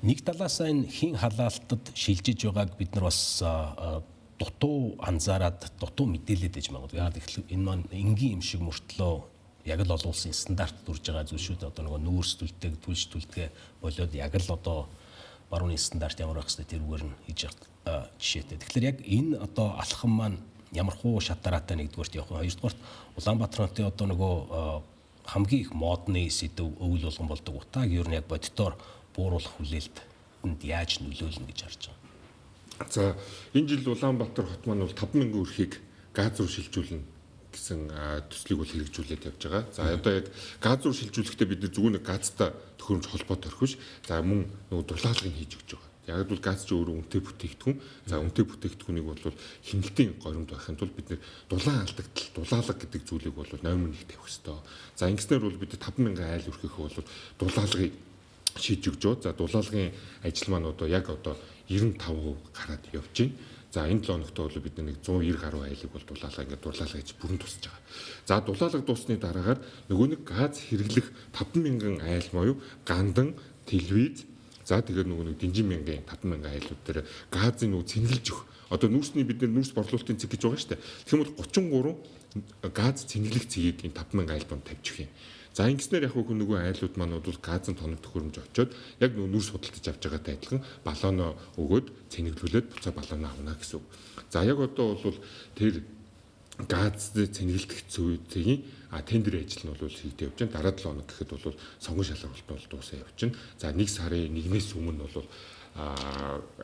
Нэг талаасаа энэ хин халаалтад шилжиж байгааг бид нар бас дутуу анзаараад дутуу мэдээлээд байж магадгүй. Яг энэ маань энгийн юм шиг мөртлөө яг л олон улсын стандарт дүрж байгаа зүйл шүү дээ. Одоо нөгөө нүүрсдүүлдэг, түлшдүүлдэг болоод яг л одоо барууны стандарт ямар байх хэвээр тэрүүгээр нь хийж байгаа жишээтэй. Тэгэхээр яг энэ одоо алхам маань ямар хуу шатараатай нэгдүгээрт явах вэ? Хоёрдугаарт Улаанбаатар хотын одоо нөгөө хамгийн их модны сэдв өвөл болгон болдог утааг ер нь яг боддоор бууруулах хүлээлтэнд яаж нөлөөлнө гэж харж байгаа. За энэ жил Улаанбаатар хот маань бол 50000 өрхийг газ руу шилжүүлнэ гэсэн төслийг бол хэрэгжүүлээд явж байгаа. За одоо яг газ руу шилжүүлэхдээ бид зөвхөн газтай төхөөрөмж холбоотой орхиш. За мөн нөгөө дулаалгыг хийж өгч байгаа. Яг бол газ ч өөрөө үнэтэй бүтээгдэхүүн. За үнэтэй бүтээгдэхүүнийг бол хяналтын горимд байхын тулд бид нэр дулаан алдагдал, дулаалга гэдэг зүйлийг бол номер 1 тавих хэрэгтэй. За ингэснээр бол бид 50000 айл өрхөөхөө бол дулаалгыг шийдэж өгч байгаа. За дулаалгын ажил маань одоо яг одоо 95% гараад явж байна. За энэ 7 хоногт бол бид нэг 190 гаруй айлыг бол дулаалга ингээд дулаалга хийж бүрэн тусаж байгаа. За дулаалга дуусны дараагаар нөгөө нэг газ хэрэглэх 50000 айл буюу гандан, телевиз, за тэгээд нөгөө нэг динжин мянгийн 50000 айлууд дээр газын нөгөө цэнгэлж өгөх. Одоо нүүрсний бид нэр нүүрс борлуулалтын цэг гэж байгаа шүү дээ. Тэгэх юм бол 33 газ цэнгэлэх цэгийг энэ 50000 айл донд тавьж өгөх юм. За ингэснээр яг хөө нөгөө айлууд маань бол газын тоног төхөөрөмж очоод яг нөгөө нүүрс худалдаж авч байгаатай адилхан баллоноо өгөөд цэнэглүүлээд буцаа баллоноо авна гэсэн үг. За яг одоо бол тэр газ цэнгэлдэх зүйн тендер ажил нь бол хийгдэж явж байна. Дараа 7 хоног гэхэд бол сонгон шалралт бол дуусаа явж байна. За 1 сарын 1-ээс өмнө бол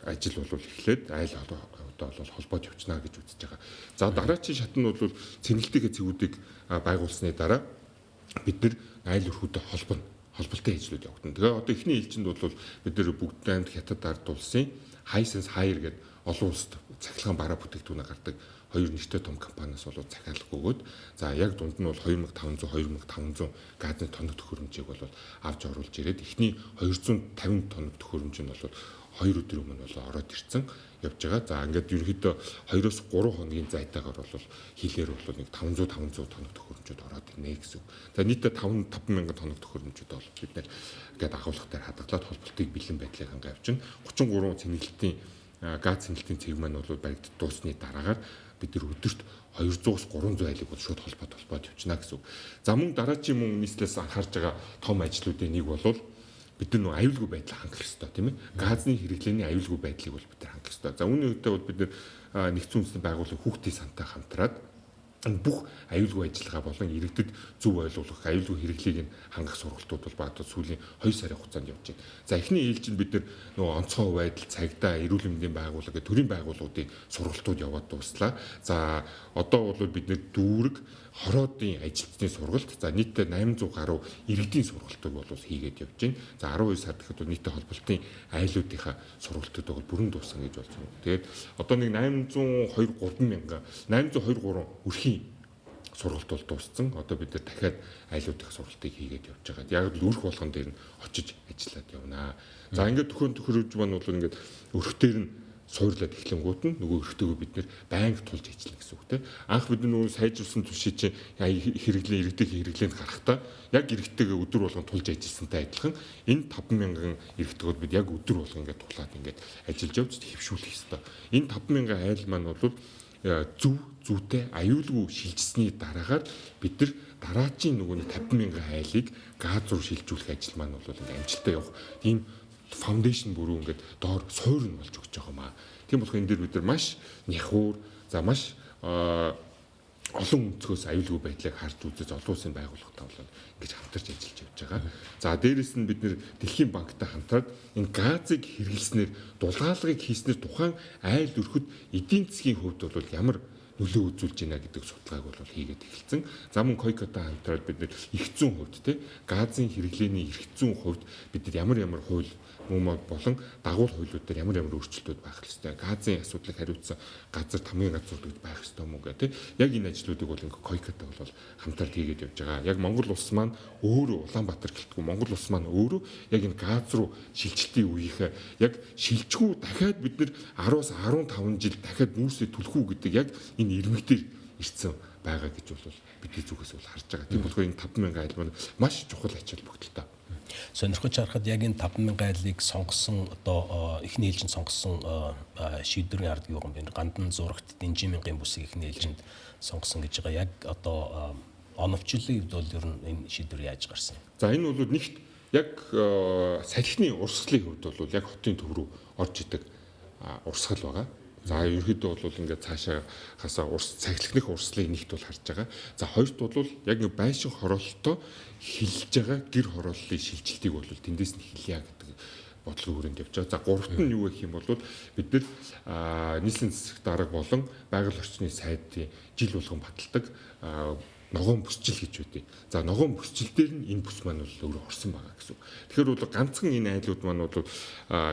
ажил бол эхлээд айл одоо бол холбоод явчихна гэж үзэж байгаа. За дараачийн шат нь бол цэнгэлтийн цэгүүдийг байгуулсны дараа бид нар айл өрхүүдэд холболтой ажлууд явагдана. Тэгээ одоо эхний ээлжинд бол бид нар бүгд аймд хятад ард улсын Hisense Hire гэдэг олон улсад цахилгаан бараа бүтээгдэхүүнээ гаргадаг хоёр нэртэй том компаниас бол захиалга өгөөд за яг дунд нь бол 2500 газын тоног төхөөрөмжийг бол авч оруулж ирээд эхний 250 тоног төхөөрөмж нь бол 2 өдрийн өмнө бол ороод ирсэн явж байгаа. За ингээд ерөнхийдөө 2-3 хоногийн зайтайгаар бол хилээр бол нэг 500 тоног төхөөрөмжүүд ороод ирнэ гэсэн. За нийтдээ 5000 тоног төхөөрөмжүүд бол бид нэр ингээд агуулгах дээр хадгалаад холболтыг бэлэн байдлыг хангаж авчин 33 цэнгэлтийн газ цэнгэлтийн цэг маань бол баригдад дуусны дараагаар бид нар өдөрт 200-300 айлыг бол шууд холбоод явчихна гэсэн. За мөн дараачийн мөн нийслэлээс анхаарж байгаа том ажлуудын нэг бол бид нар аюулгүй байдлыг хангах хэрэгтэй тийм ээ. Газны хэрэглээний аюулгүй байдлыг бол бид нар хангах хэрэгтэй. За үүний үедээ бол бид нар нэгдсэн үндэсний байгууллагын хүүхдийн сантай хамтраад бүх аюулгүй ажиллагаа болон иргэдэд зөв ойлгуулах аюулгүй хэрэглээг нь хангах сургалтууд бол баатад сүүлийн 2 сарын хугацаанд явж байна. За эхний ээлжинд бид нөгөө онцгой байдал, цагдаа, эрүүл мэндийн байгууллага, төрийн байгууллагуудын сургалтууд яваад дуслаа. За одоо бол бид нэр дүүрэг хороодын ажилтны сургалт за нийтдээ 800 гаруй иргэдийн сургалтыг бол хийгээд явж байна. За 12 сард гэхэд нийтдээ холболтын айлуудынхаа сургалтууд бол бүрэн дууссан гэж болж байна. Тэгээд одоо нэг 823 өрхийн сургалт бол дууссан. Одоо бид нар дахиад айлуудынхаа сургалтыг хийгээд явж байгаа. Яг л өрх болгон дээр нь очиж ажиллаад явнаа. За ингээд төхөөрөмж маань бол ингээд өрхтөр нь суурлаад эхлэнгуут нь нөгөө өрхтөөгөө бид нэр байнга тулж ажиллана гэсэн үг тийм. Анх бид нөгөө сайжруулсан түвшин чинь хэрэглээ иргэдэг хэрэглээнд гарахтаа яг иргэдтэйгээ өдөр болгон тулж ажилласантай адилхан энэ 5000 иргэдгүүд бид яг өдөр болгон ингээд тулаад ингээд ажиллаж явж хэвшүүлэх ёстой. Энэ 5000 айл маань бол зүйтэй аюулгүй шилжсэний дараагаар бид нар дараачийн нөгөө 50000 айлыг газ руу шилжүүлэх ажил маань бол ингээд амжилттай явах тийм фаундейшн бүрүү ингээд доор суур нь болж өгч байгаа маа. Тийм болох энэ дээр бид нар маш няхуур за маш олон өнцгөөс аюулгүй байдлыг харж үзэж олон улсын байгууллагатай бол ингэж хамтарч ажиллаж явж байгаа. За дээрэс нь бид нэр Дэлхийн банктай хамтраад энэ газыг хэрэглэснээр дулаалгыг хийснээр тухайн айл өрхөд эдийн засгийн хувьд бол ямар нөлөө үзүүлж байна гэдэг судалгааг бол хийгээд эхэлсэн. За мөн Койкотой хамтраад бид нэр их зүүн хувьд те газын хэрэглээний их зүүн хувьд бид нар ямар хууль мөн болон дагуул хуулиуд дээр ямар өөрчлөлтүүд байх хэрэгтэй. Газын асуудлыг хариуцсан газар тамгийн газрууд байх хэрэгтэй мөн гэх те. Яг энэ ажлуудыг бол ингээ Койкотой бол хамтарч хийгээд явж байгаа. Яг Монгол улс маань өөрөө Улаанбаатар гэлтгүй Монгол улс маань өөрөө яг энэ газ руу шилжилтийн үеийнхээ яг шилжгүй дахиад бид нар 10-аас 15 жил дахиад нүүрсээ түлхүү гэдэг яг энэ ирмэгтэр ирсэн байгаа гэж бол бидний зүгээс бол харж байгаа. Тийм болохоор энэ 5000 айл маань маш чухал ач холбогдолтой Сонирхож харахад яг энэ 50000 айлыг сонгосон одоо эхний ээлжинд сонгосон шийдвэрийн ард юу юм бэ? Гандан зурагт Дэнжимингийн бүсийг эхний ээлжинд сонгосон гэж байгаа. Яг одоо оновчлолын хувьд бол ер нь энэ шийдвэр яаж гарсан? За энэ бол нэгт яг салхины урсгалын хувьд бол яг хотын төв рүү орж идэг урсгал байгаа. За ерөнхийдөө бол ингээд цаашаа хасаа цахилхных урслыг нэгт бол харж байгаа. За хоёрт бол яг нэг байшин хороолтоо хилж байгаа гэр хорооллын шилжилтийг бол тэндээс нь хэлье гэдэг бодлогын хүрээнд явж байгаа. За гуравт нь юу гэх юм бол бид нар нийслэлийн засаг дарга болон байгаль орчны сайдын жил болгон баталдаг ногоон бүсчил гэж үүдээ. За ногоон бүсчил дээр нь энэ бүс маань бол өөрөө орсон байгаа гэсэн. Тэгэхээр бол ганцхан энэ айлууд маань бол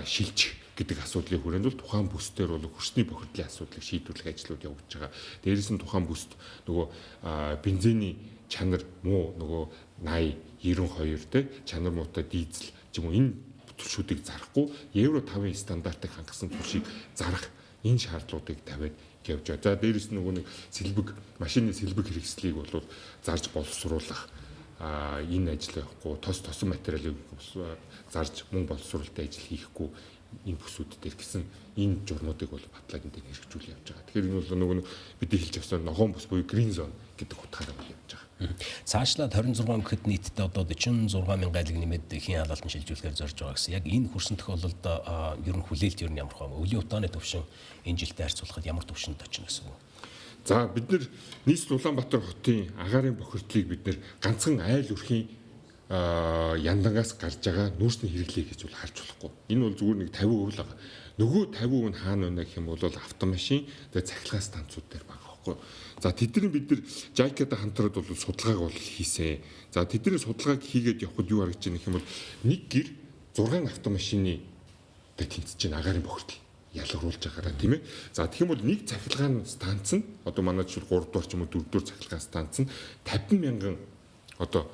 шилжих гэдэг асуудлын хүрээнд бол тухайн бүсдээр бол хөрсний бохирдлын асуудлыг шийдвэрлэх ажлууд явагдаж байгаа. Дээрээс нь тухайн бүсд нөгөө бензиний чанар муу нөгөө 80 92 те чанар муутай дизель ч юм уу энэ төлшүүдийг зарахгүй евро 5-ын стандартыг хангасан төлшийг зарах энэ шаардлагуудыг тавиад явж байгаа. За дээрээс нь нөгөө нэг сэлбэг машины сэлбэг хэрэгслийг бол зарж боловсруулах энэ ажил явахгүй тосон материалыг зарж мөн боловсруулалтын ажил хийхгүй энэ бүсүүд дээр гэсэн энэ журмуудыг бол батлаад энэ хэрэгжүүл явж байгаа. Тэгэхээр энэ бол нөгөө бидний хэлж авсан ногоон бүс буюу green zone гэдэг утгаараа бол явж байгаа. Цаашлаад 26 гэхэд нийтдээ одоо 46000 айлыг нэмээд хийн халаалтан шилжүүлэхээр зорж байгаа гэсэн. Яг энэ хөрсөн тохиолдолд ер нь хүлээлт ер нь ямар хөө өвлийн утааны төвшин энэ жилдээ харьцуулахад ямар төвшөнд очно гэсэн үг. За бид нар нийслэл Улаанбаатар хотын агаарын бохирдлыг бид нар ганцхан айл өрхийн яндангаас гарч байгаа нүүрсний хэрэглээ гэж бол харж болохгүй. Энэ бол зүгээр нэг 50% л байгаа. Нөгөө 50% нь хаана байна гэх юм бол автомашин тэгээ цахилгаан станцууд дээр байгаа байхгүй. За тэдний бид нар JICA-тай хамтраад бол судалгааг бол хийсэн. За тэдний судалгааг хийгээд явхад юу харагдаж байна гэх юм бол нэг гэр 6 автомашины дээр тэнцэж байна агаарын бохирдол ялгаруулж байгаараа тийм ээ. За тэгэх юм бол нэг цахилгаан станц нь одоо манай жишээ 3 дугаар ч юм уу 4 дугаар цахилгаан станц нь 50,000 одоо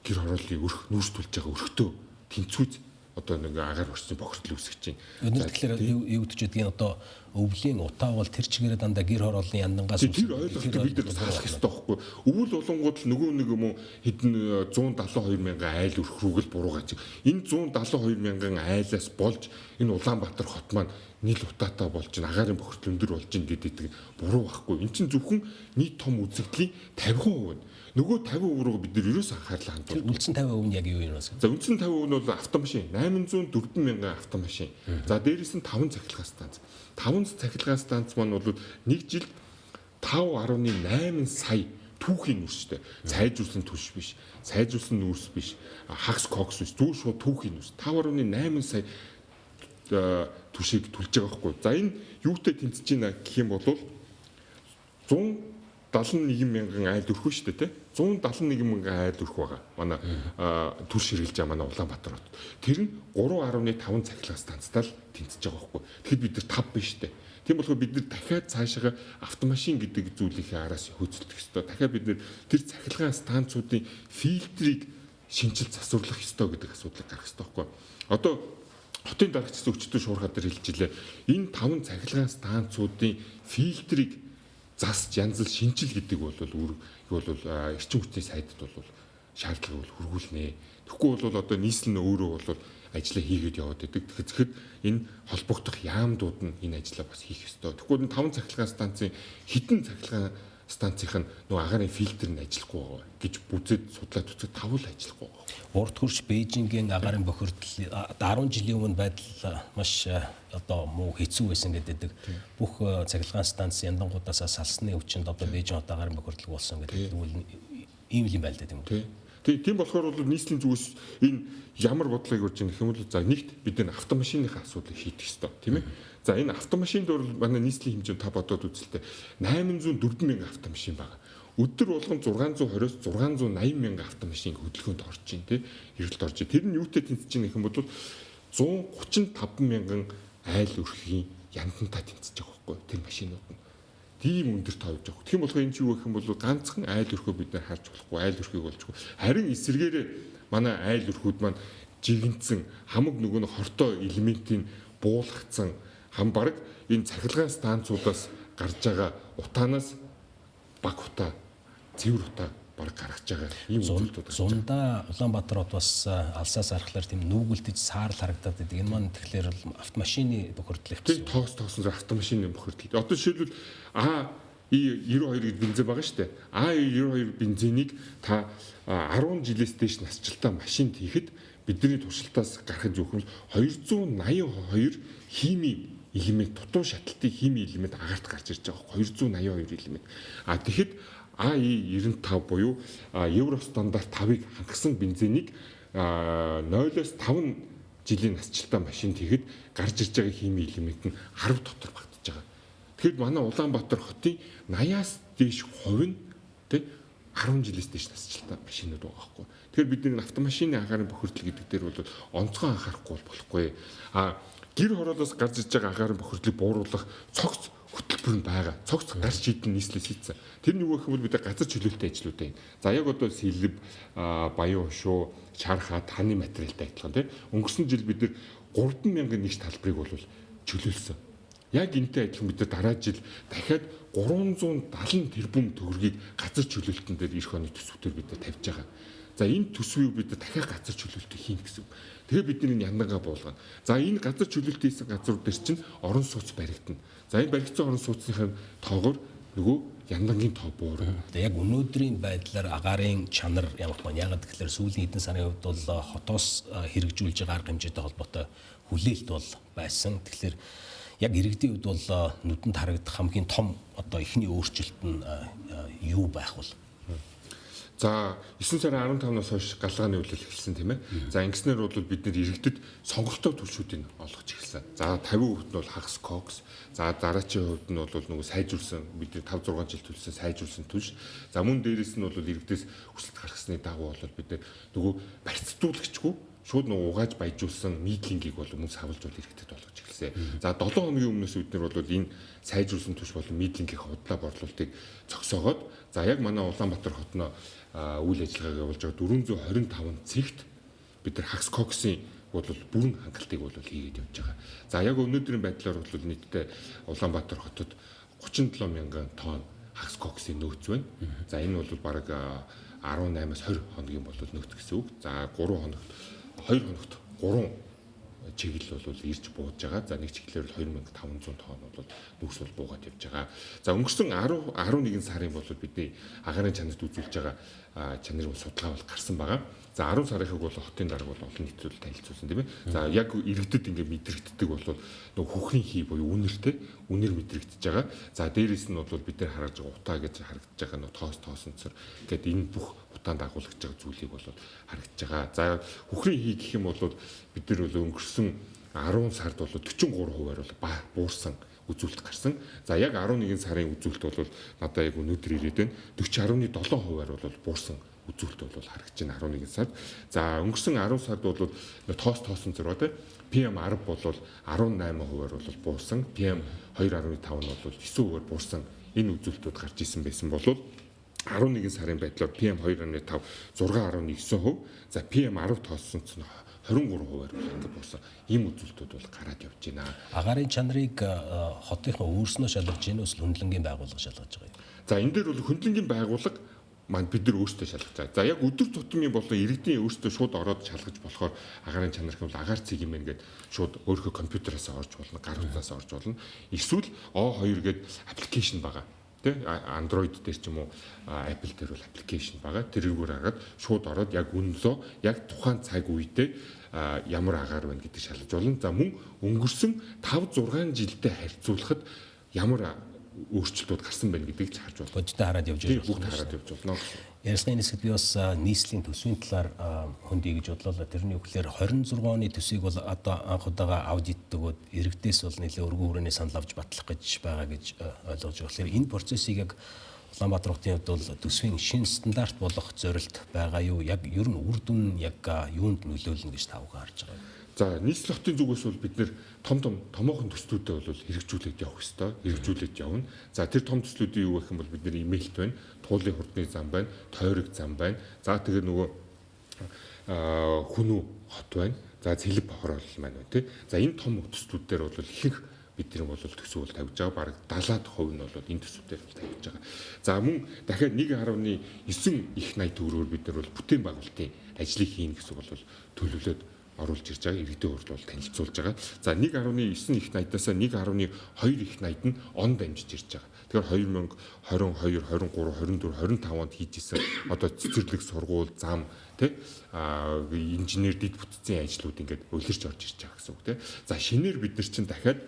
гэр хорооллыг нүүрстүүлж байгаа өрхтөө тэнцвүүц одоо нэг агаар орчны бохирдол үүсгэж байна. Өнөөдөр тэгэхээр юу гэж байдгийг одоо өвлийн утаа бол тэр чигээрээ дандаа гэр хорооллын яндангаас тэр ойлголтыг бид нар таалах хэрэгтэй байхгүй. Өвөл болонгууд л нөгөө нэг юм уу хэдэн 172,000 айл өрх рүүгэл буруугач. Энэ 172,000 айлаас болж энэ Улаанбаатар хот маань нийл утаатай болж байна. Агаарын бохирдол өндөр болж байна гэдэг буруу байхгүй. Энд чинь зөвхөн нийт том үзэгдлийн 50% нь нөгөө 50% руу бид нар ерөөс анхаарлаа хандуулдаг. Үндсэн 50% нь яг юу юм бэ? За үндсэн 50% нь бол автомашин 804,000 автомашин. За дээрээс нь 5 цахилгаан станц. 5 цахилгаан станц маань бол нэг жилд 5.8 сая түүхийн нүүрстэй. Сайжруулсан түвш биш, сайжруулсан нүүрс биш, хагас кокс биш, зүгээр шууд түүхийн нүүрс 5.8 сая түвшийг төлж байгаа байхгүй. За энэ юутай тэнцэж байна гэх юм бол 171,000 айл өрхөө шүү дээ, тэ 171,000 айл өрх байгаа. Манай түвш хэрэгжилж байгаа манай Улаанбаатар хот. Тэр нь 3.5 цахилгаан станцтай л тэнцэж байгаа байхгүй. Тэгэхэд бид нар 5 биш дээ. Тийм болохоор бид нар дахиад цаашаа автомашин гэдэг зүйлийнхээ араас хөөцөлдөх ёстой. Дахиад бид нар тэр цахилгаан станцуудын фильтрийг шинжилж засварлах ёстой гэдэг асуудлыг гаргах ёстой байхгүй. Одоо хотын дарагчдын өчтөр шуурхаа дээр хэлжилээ. Энэ 5 цахилгаан станцуудын фильтрийг засч янзл шинжил гэдэг бол эрчим хүчний сайдд бол шаардлагыг хөргүүлнэ. Тэгэхгүй бол одоо нийслэл нь өөрөө бол ажлаа хийгээд яваад байдаг. Тэгэхээр энэ холбогдох яамдууд нь энэ ажлаа бас хийх ёстой. Тэгэхгүй 5 цахилгаан станцын хідэн цахилгаан станцын нөгөө агаарын фильтр нь ажиллахгүй байгаа гэж бүзэд судлаад үзэх тавал ажиллахгүй байгаа. Урд хурж Бээжингийн агаарын бохирдол 10 жилийн өмнө байдал маш одоо муу хэцүү байсан гэдэг. Бүх цахилгаан станц яндангуудаас салсны өвчнөд одоо Бээжин хот агаарын бохирдол болсон гэдэг нь ийм юм байл да тийм үү? Тийм болохоор бол нийслэлийн зүгээс энэ ямар бодлогыг урьж байгаа юм бол за нэгт бид энэ автомашиныхаа асуудлыг шийдэх ёстой тийм ээ. За энэ автомашинд бол манай нийслэлийн хэмжээнд та бодоод үзэлтэй 804,000 автомашин байгаа. Өдөр болгон 620-с 680,000 автомашин хөдөлгөөнд орж ийн тий эргэлт орж ийн. Тэр нь юутай тэнцэж байгаа юм бол 135,000 айл өрхийн яндантаа тэнцэж байгаа байхгүй тэр машинууд нь. Тийм өндөр тавьж байгаа. Тийм болохоор энэ ч юу гэх юм бол ганцхан айл өрхөө бид нар харж болохгүй, айл өрхийг болжгүй. Харин эсэргээрээ манай айл өрхүүд маань жигэнцэн хамаг нөгөө нь хортой элементийн буулгацсан хам бараг энэ цахилгаан станцуудаас гарч байгаа утаанаас баг утаа, цэвэр утаа баг гаргаж байгаа ийм үзүүлэлтүүд байна. Зундаа Улаанбаатар хот бас алсаас харахаар тийм нүгэлдэж саарл харагдаад байдаг. Энэ маань тэгэхээр автомашины бохирдлыг тийм тоосон автомашины бохирдол. Одоо жишээлбэл А92 гэдэг бензин байгаа шүү дээ. А92 бензинийг та 10 жилээс дээш насжилтаа машинд хийхэд бидний туршилтаас гарах зөвхөн 282 хими элемент, дутуу шаталтын хими элемент агаарт гарч ирж байгаа. 282 элемент. Тэгэхэд АИ95 буюу евро стандарт 5-ыг хангасан бензинийг 0-5 жилийн насжилтаа машинд хийхэд гарч ирж байгаа хими элемент нь 10 дотор багтаж байгаа. Тэгэхээр манай Улаанбаатар хотын 80-аас дээш хувь нь 10 жилээс дээш насжилтаа машинууд байгаа байхгүй. Тэгэхээр бид нэг автомашины агаарын бохирдол гэдэг дээр бол онцгой анхаарахгүй болохгүй. Гэр хороолоос гарч ирж байгаа агаарын бохирдлыг бууруулах цогц хөтөлбөр нь байгаа. Цогц гарч идэх нийслэл хийцэн. Тэр нь юу гэх юм бол бид газар чөлөөтэй ажлууд байна. За яг одоо сэлб, баян хушуу, чарха, таны материалтай адилхан тийм. Өнгөрсөн жил бид нар 3,000 нэгж талбарыг бол чөлөөлсөн. Яг энэтэй адилхан бид нар дараа жил дахиад 370 тэрбум төгрөгийг газар чөлөөлтөн дээр эх оны төсвөөр бид нар тавьж байгаа. За энэ төсвийг бид дахиад газар чөлөөлтөй хийн гэсэн. Тэгээ бид нэг яндангаа буулгана. За энэ газар чөлөөлтөй хийсэн газрууд дээр чинь орон сууц баригдана. За энэ баригдсан орон сууцны тоогоор нөгөө яндангийн тоо буурна. Яг өнөөдрийн байдлаар агаарын чанар ямар байна? Ягаад гэвэл сүүлийн хэдэн сарын хувьд бол хотоос хэрэгжүүлж байгаа арга хэмжээтэй холбоотой хүлээлт бол байсан. Тэгэхээр яг иргэдийн хувьд бол нүдэнд харагдах хамгийн том одоо ихний өөрчлөлт нь юу байх вэ? За 9 сарын 15-наас хойш галгааны үйлдэл эхэлсэн тийм ээ. За ингэснээр бол бид нэр иргэдэд сонголттой түвшүүдийг олгож эхэлсэн. За 50% нь бол хагас кокс. За дараачийн хувьд нь бол нөгөө сайжруулсан бидний 5-6 жил төлсөн сайжруулсан түвш. За мөн дээрээс нь бол иргэдээс хүсэлт гаргасны дагуу бол бид нөгөө барьцдуулагчгүй шууд нөгөө угааж баяжуулсан мидлингийг бол мөн савлж бол иргэдэд олгож эхэлсэн. За 7 хоногийн өмнөөс бид нар бол энэ сайжруулсан түвш болон мидлингийн худлаа борлуулалтыг зогсоогоод за яг манай Улаанбаатар хотноо үйл ажиллагаа явуулж байгаа 425 цэгт бид нар хагас коксын бол бүрэн хангалтыг бол хийгээд явж байгаа. За яг өнөөдрийн байдлаар бол нийтдээ Улаанбаатар хотод 37 мянган тонн хагас коксын нөөц байна. За энэ бол бараг 18-аас 20 хоногийн бол нөөц гэсэн үг. За 3 хоногт 2 хоногт 3 чиглэл бол ирж бууж байгаа. За нэг чиглэлээр 2500 тонн бол нөөц бол буугаад явж байгаа. За өнгөрсөн 11 сарын бол бидний агаарын чанарт үзүүлж байгаа чанарын судалгаа бол гарсан байгаа. За 10 сарынхыг бол хотын дарга бол олон нийтэд танилцуулсан тийм ээ. За яг иргэдэд ингээд мэдрэгддэг бол нөгөө хөхрийн хий буюу үнэр мэдрэгдэж байгаа. За дээрээс нь бол бид нар харж байгаа утаа гэж харагдаж байгаа нөгөө тоосонцор гэдэг энэ бүх утаанд агуулгаж байгаа зүйлийг бол харагдаж байгаа. За хөхрийн хий гэх юм бол бид нар бол өнгөрсөн 10 сард бол 43%-аар бол буурсан үзүүлэлт гарсан. За яг 11 сарын үзүүлэлт бол надад яг өнөөдөр ирээд байна. 40.7%-аар бол буурсан үзүүлэлт бол харагдаж байна 11 сард. За өнгөрсөн 10 сард бол тоосон зураг PM10 бол 18%-аар бол буурсан. PM2.5 нь бол 9%-аар буурсан энэ үзүүлэлтүүд гарч исэн байсан бол 11 сарын байдлаар PM2.5 6.9%, за PM10 тоосон нь 23%-аар ингээд буурсан ийм үзүүлэлтүүд бол гараад явж байна. Агаарын чанарыг хотынхаа өөрснөө шалгаж гин эсвэл хөндлөнгийн байгууллага шалгаж байгаа юм. За энэ дээр бол хөндлөнгийн байгууллага маань бид нар өөрсдөө шалгаж байгаа. За яг өдөр тутмын болон иргэдийн өөрсдөө шууд ороод шалгаж болохоор агаарын чанар гэвэл агаар цэг юм гээд шууд өөрийнхөө компьютераас орж болно, гар утаас орж болно. Эсвэл O2 гээд аппликейшн байгаа. Android дээр ч юм уу Apple дээр бол аппликейшн байгаа. Тэрүүгээр хагаад шууд ороод яг үнэлөө яг тухайн цаг үедээ ямар агаар байна гэдэг шалгаж болно. За мөн өнгөрсөн 5-6 жилдээ харьцуулахад ямар өөрчлөлтүүд гарсан байна гэдгийг ч харж болно. Бодиттой хараад явж байгаа. Бүгд хараад явж болно. Ярилцлагын хэсэгт би бас нийслэлийн төсвийн талаар хөндий гэж бодлоо. Тэрний үгээр 26 оны төсвийг бол одоо анх удаага аудит өгөөд иргэдээс бол нэлээд өргөн хүрээний санал авч батлах гэж байгаа гэж ойлгож байгаа. Тэгэхээр энэ процессыг яг Улаанбаатар хотын хувьд бол төсвийн шинэ стандарт болох зорилт байгаа юу? Яг ер нь үр дүн яг юунд нөлөөлнө гэж тавхан харж байгаа юм. За нийслэл хотын зүгээс бол бид нэр томоохон төслүүдэд бол хэрэгжүүлээд явах ёстой. Хэрэгжүүлээд явна. За тэр том төслүүдийн юу гэх юм бол бид нэр имэйлт байна, туулын хурдны зам байна, тойрог зам байна. За тэгээ нөгөө хүнүү хот байна. За цэлб хороол маань байна тий. За энэ том төслүүд дээр бол ихэнх бидний бол төсөв тавьж байгаа. Бараг 70% нь бол энэ төсөвдөр тавьж байгаа. За мөн дахиад 1.9 их 80 төгрөгөөр бид нар бол бүтээн байгуулалтын ажлыг хийнэ гэсэн бол төлөвлөд оруулж ирж байгаа. Иргэдийн урд бол танилцуулж байгаа. За 1.9 их 80-аас 1.2 их 80 нь он дамжиж ирж байгаа. Тэгэхээр 2022, 23, 24, 25 онд хийж исэн одоо цэцэрлэг сургууль, зам инженер дэд бүтцийн ажлууд ингээд улирч орж ирж байгаа гэсэн үг тийм. За шинээр бид нар чинь дахиад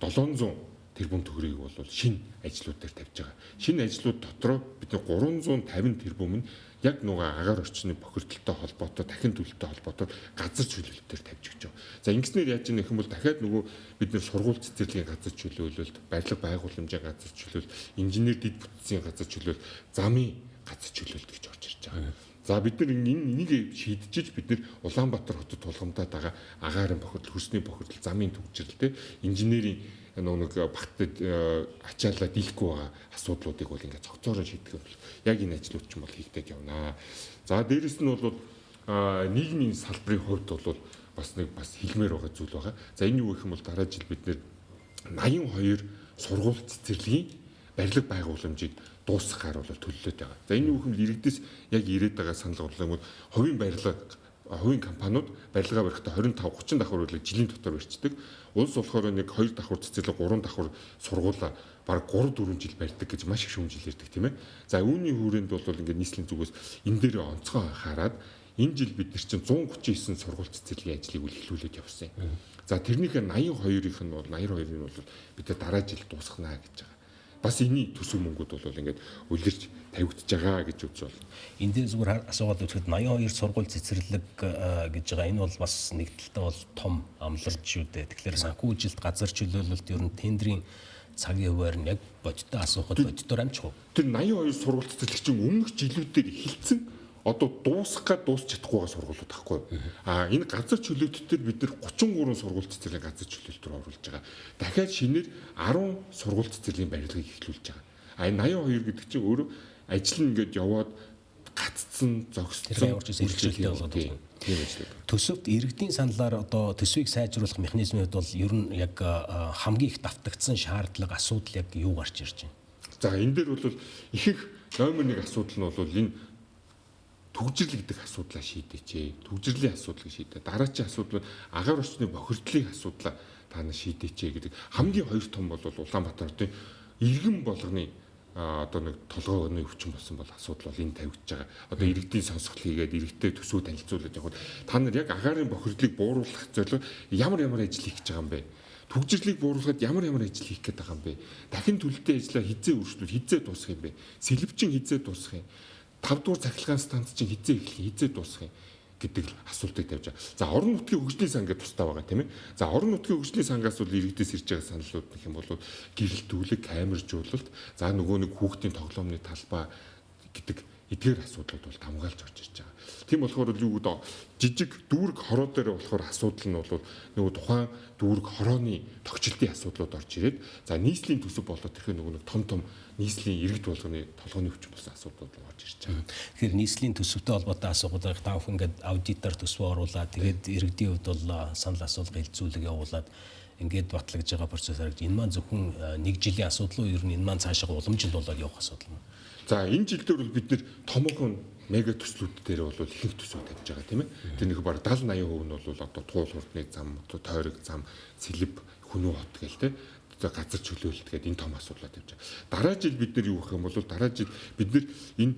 700 тэрбум төгрөгийг бол шинэ ажлууд дээр тавьж байгаа. Шинэ ажлууд дотроо бид 350 тэрбум нь яг нөгөө агаар орчны бохирдолтой холбоотой, дахин төлөлтөй холбоотой газар чөлөөлөлтөөр тавьж өгч байгаа. За ингэснээр яаж яах юм бол дахиад нөгөө бид нэр сургууль цэцэрлэгийн газар чөлөөлөлт, барилга байгууламжийн газар чөлөөлөлт, инженер дэд бүтцийн газар чөлөөлөлт, замын газар чөлөөлөлт гэж орж ирж байгаа. За бид нар энийг шийдчихэж бид нар Улаанбаатар хотод тулгамдаад байгаа агаарын бохирдол, хөрсний бохирдол, замын төвчрэлтэй инженерийн нэг багтад ачаалаа дийлэхгүй байгаа асуудлуудыг бол ингээд цогцоороо шийдэх юм бол яг энэ ажлууд ч юм бол хийгдэж явна. За дээрэс нь бол нийгмийн салбарын хувьд бол бас хэлмээр байгаа зүйл байгаа. За энэ юу гэх юм бол дараа жил бид нэр 82 сургууль цэцэрлэгийн барилга байгууламжийг дуусгахаар бол төлөвлөд байгаа. За энэ юу гэх юм бол иргэдээс яг ирээд байгаа санал бодлого нь хувийн компаниуд барилгаа барихдаа 25-30 давхар үйлийг жилийн дотор барьцдаг. Улс болохоор нэг 2 давхар цэцэрлэг 3 давхар сургуулаа баг 3-4 жил барьдаг гэж маш их шүүмжил ярьдаг тийм ээ. За үүний хүрээнд бол ингээд нийслэлийн зүгээс энэ дээр онцгой хараад энэ жил бид нар чинь 139 сургууль цэцэрлэгийн ажлыг эхлүүлээд явсан юм. За тэрнийхээ 82-ийнх нь бол 82-ын бол бид дараа жил дуусгана гэж байгаа. Бас энэний төсөв мөнгүүд бол ингээд үлгэрч тавигдж байгаа гэж үзэж байна. Энд дээр зүгээр асуугаад үзэхэд 82 сургууль цэцэрлэг гэж байгаа. Энэ бол бас нэг талдаа бол том амлалт шүү дээ. Тэгэхээр санхүү жилд газар чөлөөлөлт ер нь тендерийн цагийн хуваар нь яг бодиттой асуухад бодитоор амжих уу? Тэр 82 сургууль цэцэрлэг чинь өмнөх жилүүдээр эхэлсэн одоо дуусгах дуусч чадахгүй байгаа сургуулиуд байхгүй. Энэ газар чөлөөтөөр бид нар 33 сургууль цэцэрлэгийн газар чөлөөлтөөр оруулж байгаа. Дахиад шинээр 10 сургууль цэцэрлэгийн барилгыг эхлүүлж байгаа. Энэ 82 гэдэг чинь өөрөө ажил нь ингээд яваад гаццсан, зогссон үргэлжлэлтэй болоод байна. Тийм ажил. Төсөвт иргэдийн саналаар одоо төсвийг сайжруулах механизмууд бол ер нь яг хамгийн их давтагдсан шаардлага, асуудал яг юу гарч ирж байна? За энэ дээр бол ихэнх номер 1 асуудал нь бол энэ төгжрлэгдэх асуудлаа шийдээч. Төгжрлийн асуудлыг шийдээ. Дараачийн асуудал агаар орчны бохирдлын асуудлаа та нар шийдээч гэдэг. Хамгийн хоёр том бол Улаанбаатар хотын иргэн болгоны одоо нэг толгойн өвчин болсон бол асуудал бол энэ тавигдж байгаа. Одоо иргэдийн сонсгол хийгээд иргэдтэй төсөв танилцуулж явахад та нар яг агаарын бохирдлыг бууруулах зорилго ямар ажил хийж байгаа юм бэ? Төгжрлийг бууруулахад ямар ажил хийх гээд байгаа юм бэ? Дахин төлөлтийн ажлаа хизээ үргэлжлүүл, хизээ дуусгах юм бэ? Сэлбчин хизээ дуусгах юм? 5 дугаар цахилгаан станц чинь хизээ эхлэх, хизээ дуусгах юм гэдэг асуултыг тавьж байгаа. За орон нутгийн хөгжлийн сан гэдэг тустай байгаа тийм ээ. За орон нутгийн хөгжлийн сангаас бол иргэдээс ирж байгаа саналууд гэх юм бол гэрэлтүүлэг, камержуулалт, за нөгөө нэг хүүхдийн тоглоомны талбай гэдэг эдгээр асуудлууд бол хамгаалж орж ирж байгаа. Тийм болохоор юу гэдэг жижиг дүүрэг хороо дээр болохоор асуудал нь бол нөгөө тухайн дүүрэг хорооны тогтчлтын асуудлууд орж ирээд за нийслэлийн төсөв болоод тэрхүү нөгөө нэг том нийслэлийн иргэд болгоны толгойн өвчин болсон асуудлууд орж ирж байгаа. Тэгэхээр нийслэлийн төсөвтэй холбоотой асуултыг та бүхэн ингээд аудитор төсвөө оруулаад тэгээд иргэдийн хувьд бол санал асуулга хэлцүүлэг явуулаад ингээд батлагдж байгаа процесс харагд энэ маань зөвхөн нэг жилийн асуудал уу ер нь энэ маань цаашаа уламжил болоод явах асуудал юм. За энэ жилдээ бол бид нэр томоохон мега төслүүд дээр бол ихэнх төсөв тавьж байгаа тийм ээ. Тэр нэг баг 70-80% нь бол одоо туул хурдны зам, тойрог зам, сэлб, хүнүү хот гэл тийм газар чөлөөлөлт гэдэг энэ том асуудлаа тавьж байгаа. Дараа жил бид нар юу гэх юм бол дараа жил бид нар энэ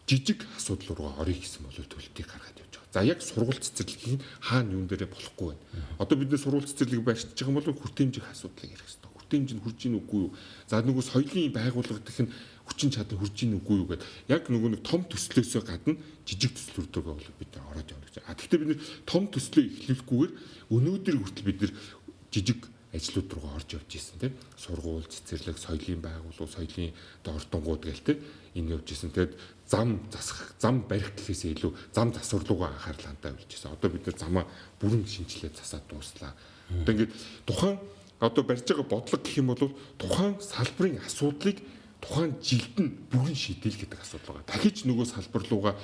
жижиг асуудал руу орё гэсэн бол төлөлтийг гаргаад явж байгаа. За яг сургууль цэцэрлэгийн хаана юун дээрээ болохгүй байна. Одоо бид нар сургууль цэцэрлэг барьж байгаа юм бол хүртээмжийн асуудлыг ярих хэрэгтэй. Хүртээмж нь хүрж ийн үгүй юу? За нөгөө соёлын байгууллагадх нь хүчин чадал хүрж ийн үгүй юу гэдэг. Яг нөгөө нэг том төслөөсөө гадна жижиг төслүүдтэйгээ бол бид нар ороод явна гэж. Тэгэхдээ бид нар том төслөө эхлүүлэхгүйгээр өнөөдөр хүртэл бид нар жижиг ажлууд руу орж явж ирсэн тийм сургууль цэцэрлэг соёлын байгууллага соёлын ордонгууд гээл тийм энэ явж ирсэн. Тэгэд зам барих гэхээсээ илүү зам засварлуугаа анхаарал хандаа явж ирсэн. Одоо бид нар замаа бүрэн шинжилээд засаад дууслаа. Одоо ингээд тухайн одоо барьж байгаа бодлого гэх юм бол тухайн салбарын асуудлыг тухайн жилд нь бүрэн шийдээл гэдэг асуудал байгаа. Дахиж нөгөө салбар руугаа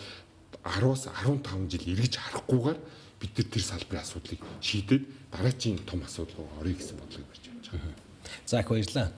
10-аас 15 жил эргэж харахгүйгээр бид тэр салбарын асуудлыг шийдээд дараачийн том асуудал руу орё гэсэн бодлогыг барьж явж байгаа. За их баярлалаа.